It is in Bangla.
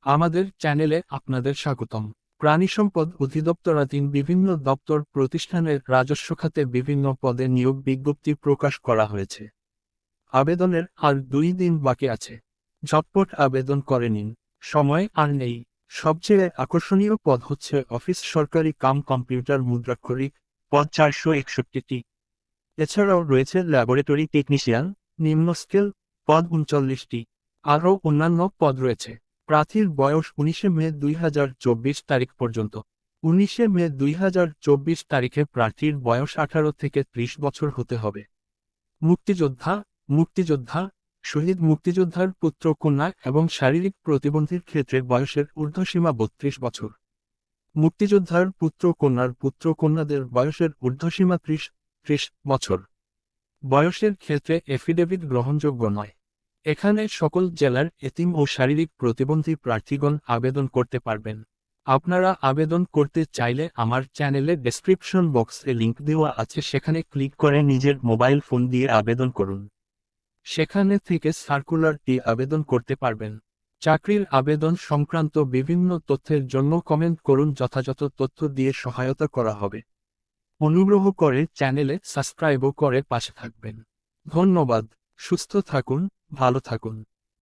আমাদের চ্যানেলে আপনাদের স্বাগতম। প্রাণী সম্পদ অধিদপ্তরাধীন বিভিন্ন দপ্তর প্রতিষ্ঠানের রাজস্ব খাতে বিভিন্ন পদে নিয়োগ বিজ্ঞপ্তি প্রকাশ করা হয়েছে। আবেদনের আর 2 দিন বাকি আছে। ঝটপট আবেদন করে নিন, সময় আর নেই। সবচেয়ে আকর্ষণীয় পদ হচ্ছে অফিস সরকারি কাম কম্পিউটার মুদ্রাক্ষরিক, পদ 461টি। এছাড়াও রয়েছে ল্যাবরেটরি টেকনিশিয়ান, নিম্ন স্কেল, পদ 39টি। আরও অন্যান্য পদ রয়েছে। প্রার্থীর বয়স 19 মে 2024 তারিখ পর্যন্ত। 19 মে 2024 তারিখে প্রার্থীর বয়স 18 থেকে 30 বছর হতে হবে। মুক্তিযোদ্ধা, মুক্তিযোদ্ধা, শহীদ মুক্তিযোদ্ধার পুত্র কন্যা এবং শারীরিক প্রতিবন্ধীর ক্ষেত্রে বয়সের ঊর্ধ্বসীমা 32 বছর। মুক্তিযোদ্ধার পুত্র কন্যার পুত্র কন্যাদের বয়সের ঊর্ধ্বসীমা 30 বছর। বয়সের ক্ষেত্রে এফিডেভিট গ্রহণযোগ্য নয়। এখানে সকল জেলার এতিম ও শারীরিক প্রতিবন্ধী প্রার্থীগণ আবেদন করতে পারবেন। আপনারা আবেদন করতে চাইলে আমার চ্যানেলে ডেসক্রিপশন বক্সে লিংক দেওয়া আছে, সেখানে ক্লিক করে নিজের মোবাইল ফোন দিয়ে আবেদন করুন। সেখানে থেকে সার্কুলারটি আবেদন করতে পারবেন। চাকরির আবেদন সংক্রান্ত বিভিন্ন তথ্যের জন্য কমেন্ট করুন, যথাযথ তথ্য দিয়ে সহায়তা করা হবে। অনুগ্রহ করে চ্যানেলে সাবস্ক্রাইবও করে পাশে থাকবেন। ধন্যবাদ। সুস্থ থাকুন, ভালো থাকুন।